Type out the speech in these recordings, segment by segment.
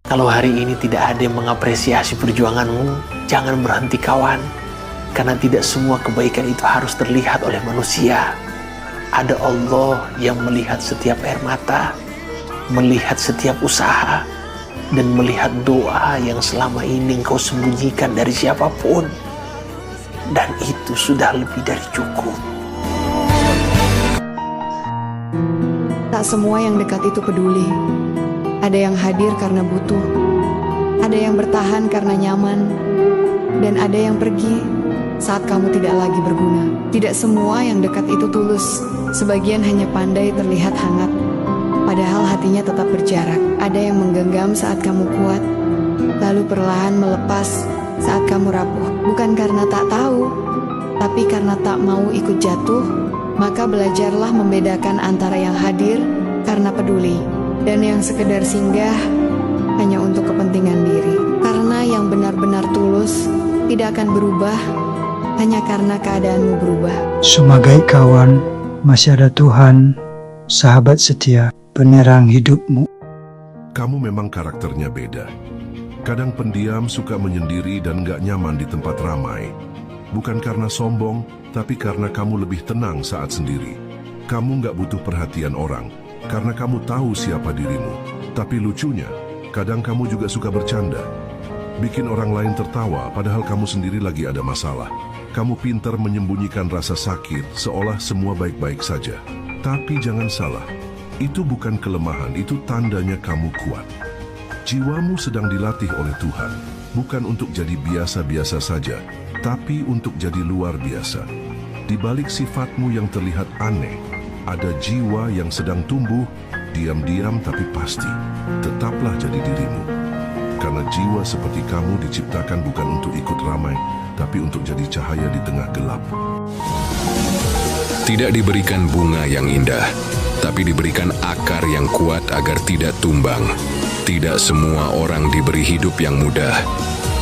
Kalau hari ini tidak ada yang mengapresiasi perjuanganmu, jangan berhenti kawan. Karena tidak semua kebaikan itu harus terlihat oleh manusia. Ada Allah yang melihat setiap air mata, melihat setiap usaha, dan melihat doa yang selama ini engkau sembunyikan dari siapapun. Dan itu sudah lebih dari cukup. Tak semua yang dekat itu peduli. Ada yang hadir karena butuh, ada yang bertahan karena nyaman, dan ada yang pergi saat kamu tidak lagi berguna. Tidak semua yang dekat itu tulus. Sebagian hanya pandai terlihat hangat, padahal hatinya tetap berjarak. Ada yang menggenggam saat kamu kuat, lalu perlahan melepas saat kamu rapuh. Bukan karena tak tahu, tapi karena tak mau ikut jatuh. Maka belajarlah membedakan antara yang hadir karena peduli dan yang sekedar singgah hanya untuk kepentingan diri. Karena yang benar-benar tulus tidak akan berubah hanya karena keadaanmu berubah. Sebagai kawan, masih ada Tuhan, sahabat setia, penerang hidupmu. Kamu memang karakternya beda. Kadang pendiam, suka menyendiri dan gak nyaman di tempat ramai. Bukan karena sombong, tapi karena kamu lebih tenang saat sendiri. Kamu gak butuh perhatian orang, karena kamu tahu siapa dirimu. Tapi lucunya, kadang kamu juga suka bercanda. Bikin orang lain tertawa, padahal kamu sendiri lagi ada masalah. Kamu pintar menyembunyikan rasa sakit, seolah semua baik-baik saja. Tapi jangan salah, itu bukan kelemahan, itu tandanya kamu kuat. Jiwamu sedang dilatih oleh Tuhan, bukan untuk jadi biasa-biasa saja, tapi untuk jadi luar biasa. Di balik sifatmu yang terlihat aneh, ada jiwa yang sedang tumbuh, diam-diam tapi pasti. Tetaplah jadi dirimu. Karena jiwa seperti kamu diciptakan bukan untuk ikut ramai, tapi untuk jadi cahaya di tengah gelap. Tidak diberikan bunga yang indah, tapi diberikan akar yang kuat agar tidak tumbang. Tidak semua orang diberi hidup yang mudah.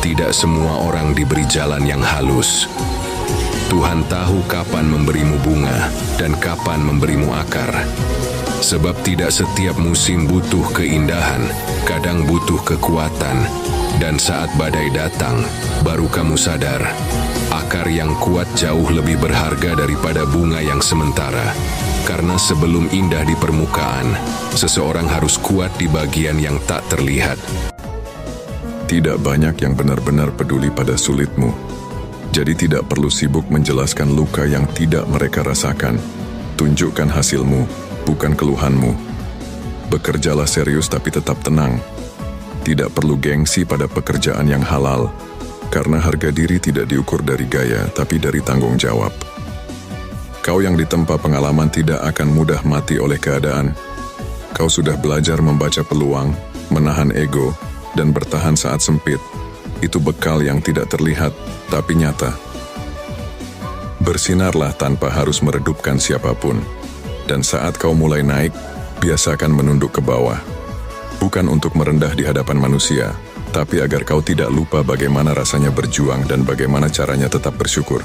Tidak semua orang diberi jalan yang halus. Tuhan tahu kapan memberimu bunga dan kapan memberimu akar. Sebab tidak setiap musim butuh keindahan, kadang butuh kekuatan. Dan saat badai datang, baru kamu sadar, akar yang kuat jauh lebih berharga daripada bunga yang sementara. Karena sebelum indah di permukaan, seseorang harus kuat di bagian yang tak terlihat. Tidak banyak yang benar-benar peduli pada sulitmu. Jadi tidak perlu sibuk menjelaskan luka yang tidak mereka rasakan. Tunjukkan hasilmu, bukan keluhanmu. Bekerjalah serius tapi tetap tenang. Tidak perlu gengsi pada pekerjaan yang halal, karena harga diri tidak diukur dari gaya, tapi dari tanggung jawab. Kau yang ditempa pengalaman tidak akan mudah mati oleh keadaan. Kau sudah belajar membaca peluang, menahan ego, dan bertahan saat sempit. Itu bekal yang tidak terlihat, tapi nyata. Bersinarlah tanpa harus meredupkan siapapun. Dan saat kau mulai naik, biasakan menunduk ke bawah. Bukan untuk merendah di hadapan manusia, tapi agar kau tidak lupa bagaimana rasanya berjuang dan bagaimana caranya tetap bersyukur.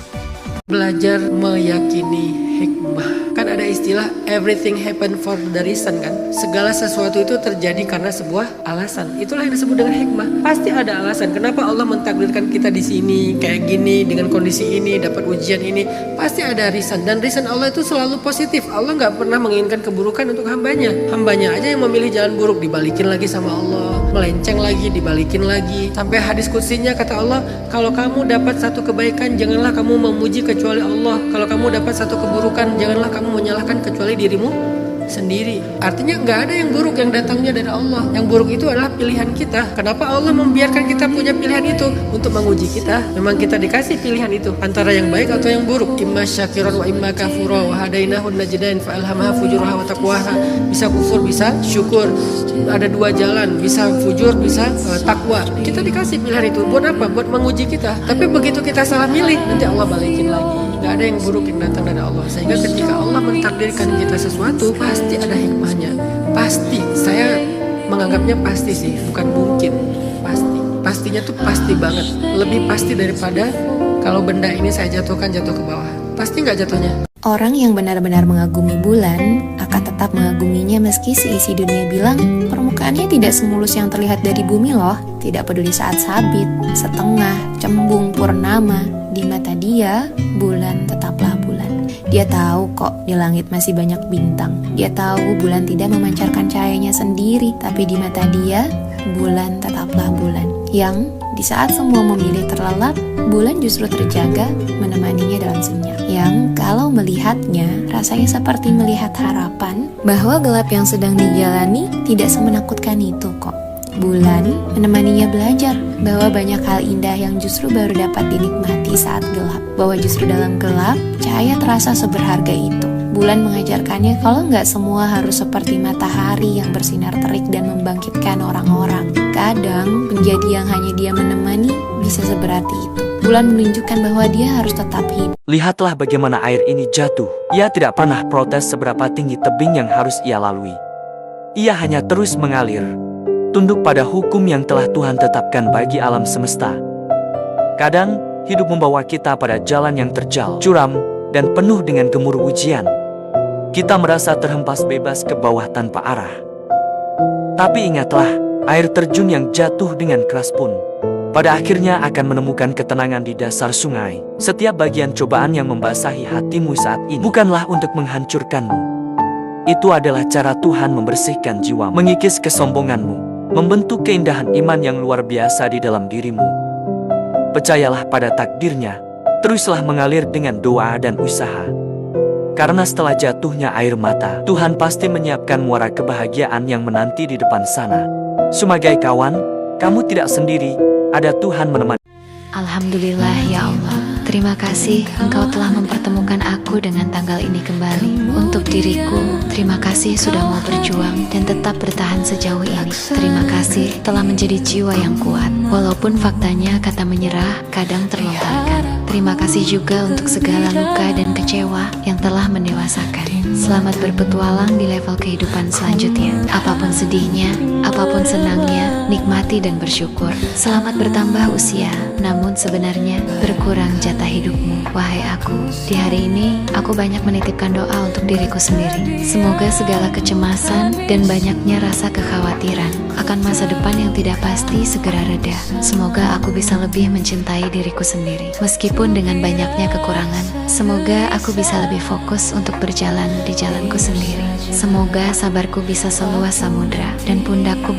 Belajar meyakini hikmah. Kan ada istilah everything happen for the reason kan. Segala sesuatu itu terjadi karena sebuah alasan. Itulah yang disebut dengan hikmah. Pasti ada alasan. Kenapa Allah mentakdirkan kita di sini kayak gini dengan kondisi ini, dapat ujian ini. Pasti ada reason. Dan reason Allah itu selalu positif. Allah nggak pernah menginginkan keburukan untuk hambanya. Hambanya aja yang memilih jalan buruk, dibalikin lagi sama Allah. Melenceng lagi, dibalikin lagi. Sampai hadis kutsinya kata Allah, kalau kamu dapat satu kebaikan, janganlah kamu memuji kecuali Allah. Kalau kamu dapat satu keburukan, janganlah kamu menyalahkan kecuali dirimu sendiri. Artinya nggak ada yang buruk yang datangnya dari Allah. Yang buruk itu adalah pilihan kita. Kenapa Allah membiarkan kita punya pilihan itu? Untuk menguji kita. Memang kita dikasih pilihan itu antara yang baik atau yang buruk. Imma syakiran wa imma kafura wa hadainahun najdain fa alhamaha fujuraha wa taqwaha. Bisa kufur, bisa syukur. Ada dua jalan, bisa fujur, bisa takwa. Kita dikasih pilihan itu. Buat apa? Buat menguji kita. Tapi begitu kita salah milih, nanti Allah balikin lagi. Gak ada yang buruk yang datang dari Allah. Sehingga ketika Allah mentakdirkan kita sesuatu, pasti ada hikmahnya. Pasti. Saya menganggapnya pasti sih, bukan mungkin. Pasti. Pastinya tuh pasti banget. Lebih pasti daripada kalau benda ini saya jatuhkan jatuh ke bawah. Pasti gak jatuhnya. Orang yang benar-benar mengagumi bulan Kakak tetap mengaguminya meski seisi dunia bilang permukaannya tidak semulus yang terlihat dari bumi loh. Tidak peduli saat sabit, setengah, cembung, purnama, di mata dia, bulan tetaplah bulan. Dia tahu kok di langit masih banyak bintang. Dia tahu bulan tidak memancarkan cahayanya sendiri, tapi di mata dia, bulan tetaplah bulan. Yang di saat semua memilih terlelap, bulan justru terjaga menemaninya dalam senyap. Yang kalau melihatnya, rasanya seperti melihat harapan bahwa gelap yang sedang dijalani tidak semenakutkan itu kok. Bulan menemaninya belajar bahwa banyak hal indah yang justru baru dapat dinikmati saat gelap. Bahwa justru dalam gelap, cahaya terasa seberharga itu. Bulan mengajarkannya kalau nggak semua harus seperti matahari yang bersinar terik dan membangkitkan orang-orang. Kadang, menjadi yang hanya dia menemani bisa seberarti itu. Bulan menunjukkan bahwa dia harus tetap hidup. Lihatlah bagaimana air ini jatuh. Ia tidak pernah protes seberapa tinggi tebing yang harus ia lalui. Ia hanya terus mengalir, tunduk pada hukum yang telah Tuhan tetapkan bagi alam semesta. Kadang, hidup membawa kita pada jalan yang terjal, curam, dan penuh dengan gemuruh ujian. Kita merasa terhempas bebas ke bawah tanpa arah. Tapi ingatlah, air terjun yang jatuh dengan keras pun pada akhirnya akan menemukan ketenangan di dasar sungai. Setiap bagian cobaan yang membasahi hatimu saat ini bukanlah untuk menghancurkanmu. Itu adalah cara Tuhan membersihkan jiwamu, mengikis kesombonganmu, membentuk keindahan iman yang luar biasa di dalam dirimu. Percayalah pada takdirnya, teruslah mengalir dengan doa dan usaha. Karena setelah jatuhnya air mata, Tuhan pasti menyiapkan muara kebahagiaan yang menanti di depan sana. Sebagai kawan, kamu tidak sendiri, ada Tuhan menemani. Alhamdulillah ya Allah, terima kasih Engkau telah mempertemukan aku dengan tanggal ini kembali. Untuk diriku, terima kasih sudah mau berjuang dan tetap bertahan sejauh ini. Terima kasih telah menjadi jiwa yang kuat, walaupun faktanya kata menyerah kadang terlontarkan. Terima kasih juga untuk segala luka dan kecewa yang telah mendewasakan. Selamat berpetualang di level kehidupan selanjutnya. Apapun sedihnya, apapun senangnya, nikmati dan bersyukur. Selamat bertambah usia, namun sebenarnya berkurang jatah hidupmu. Wahai aku, di hari ini aku banyak menitipkan doa untuk diriku sendiri. Semoga segala kecemasan dan banyaknya rasa kekhawatiran akan masa depan yang tidak pasti segera reda. Semoga aku bisa lebih mencintai diriku sendiri, meskipun dengan banyaknya kekurangan. Semoga aku bisa lebih fokus untuk berjalan di jalanku sendiri. Semoga sabarku bisa seluas samudra dan pundakku